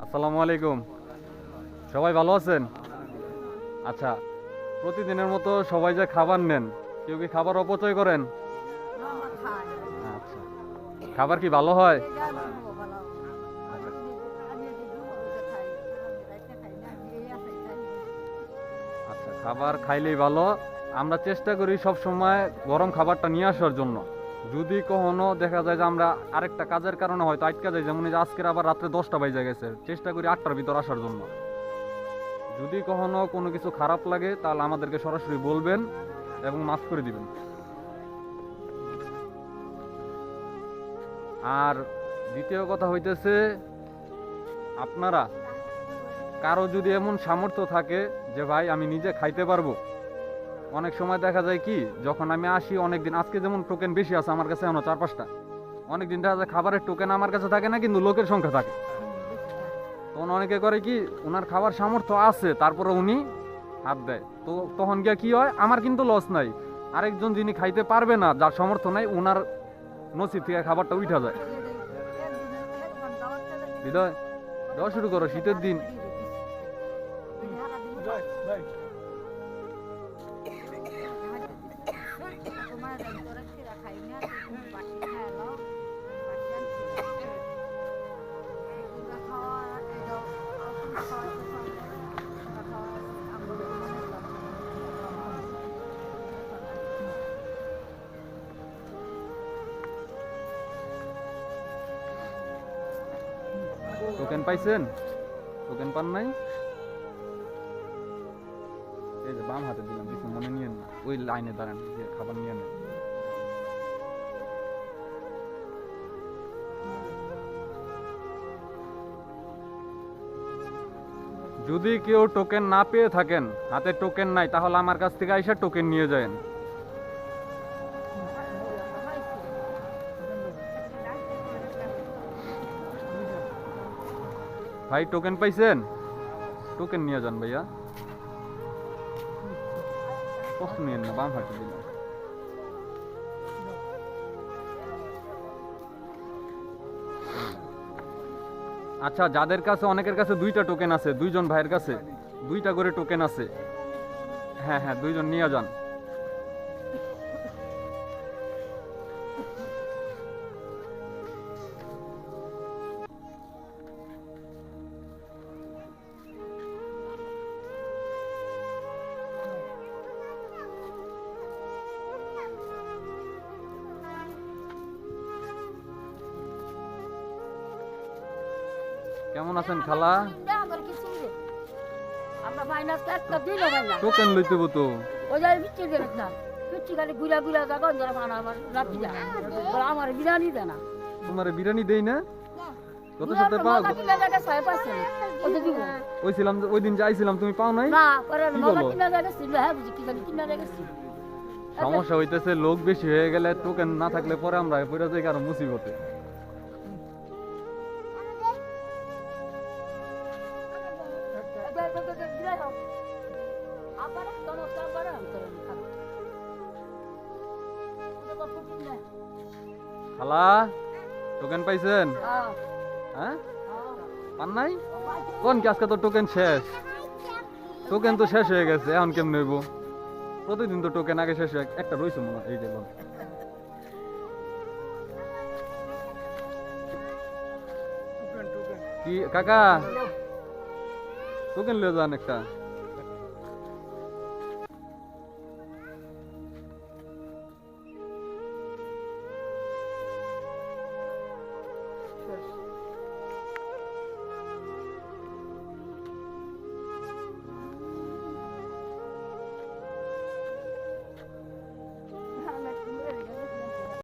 আসসালামু আলাইকুম। সবাই ভালো আছেন? আচ্ছা, প্রতিদিনের মতো সবাই যে খাবার নেন, কেউ কি খাবার অপচয় করেন? আচ্ছা, খাবার কি ভালো হয়? আচ্ছা, খাবার খাইলেই ভালো। আমরা চেষ্টা করি সব সময় গরম খাবারটা নিয়ে আসার জন্য। যদি কখনো দেখা যায় যে আমরা আরেকটা কাজের কারণে হয়তো আটকা যাই, যেমন এই যে আজকের আবার রাত্রে 10টা বাজে গেছে, চেষ্টা করি 8টার ভিতর আসার জন্য। যদি কখনো কোনো কিছু খারাপ লাগে তাহলে আমাদেরকে সরাসরি বলবেন এবং মাফ করে দিবেন। আর দ্বিতীয় কথা হইতেছে, আপনারা কারো যদি এমন সামর্থ্য থাকে যে ভাই আমি নিজে খাইতে পারবো, অনেক সময় দেখা যায় কি, যখন আমি আসি অনেকদিন, আজকে যেমন টোকেন বেশি আছে আমার কাছে, এখনো 4-5টা, অনেকদিন দেখা যায় খাবারের টোকেন আমার কাছে থাকে না, কিন্তু লোকের সংখ্যা থাকে। তখন অনেকে করে কি, ওনার খাবার সামর্থ্য আছে তারপরে উনি হাত দেয়, তো তখন গিয়া কি হয়, আমার কিন্তু লস নাই, আরেকজন যিনি খাইতে পারবে না, যার সামর্থ্য নাই, ওনার নসিব থেকে খাবারটা উঠা যায়। হৃদয়, দেওয়া শুরু করো, শীতের দিন। টোকেন পাইছেন? টোকেন পান নাই? এই যে বাম হাতে দিলাম, কিছু মনে নিয়েন না, ওই লাইনে দাঁড়ান, যে খাবার নিয়ে নেন। যদি কেউ টোকেন না পেয়ে থাকেন, হাতে টোকেন নাই, তাহলে আমার কাছ থেকে আইসা টোকেন নিয়ে যান। ভাই টোকেন পাইছেন? টোকেন নিয়ে যান ভাইয়া, কষ্ট নিয়েন না, বাম হাতে দিলাম। আচ্ছা, যাদের কাছে, অনেকের কাছে 2টা টোকেন আছে, 2জন ভাইয়ের কাছে 2টা করে টোকেন আছে, হ্যাঁ হ্যাঁ, 2জন নিয়ে যান। কেমন আছেন খালা? টোকেন লইতে তো তোমার বিরিয়ানি দেই না? কত সাথে পাও? ওইছিলাম, ওই দিন যাইছিলাম, তুমি পাও নাই? সমস্যা হইতেছে, লোক বেশি হয়ে গেলে টোকেন না থাকলে পরে আমরা পড়ে যাই কারো মুসিবতে। খালা, টোকেন পাইছেন? হ্যাঁ, পান নাই? কোন কি আজকে তো টোকেন শেষ, টোকেন তো শেষ হয়ে গেছে, এখন কেমনে হইব? প্রতিদিন তো টোকেন আগে শেষ হয়, একটা রয়েছে মনে হয়, এই যে কি কাকা, টোকেন লিয়ে যান একটা।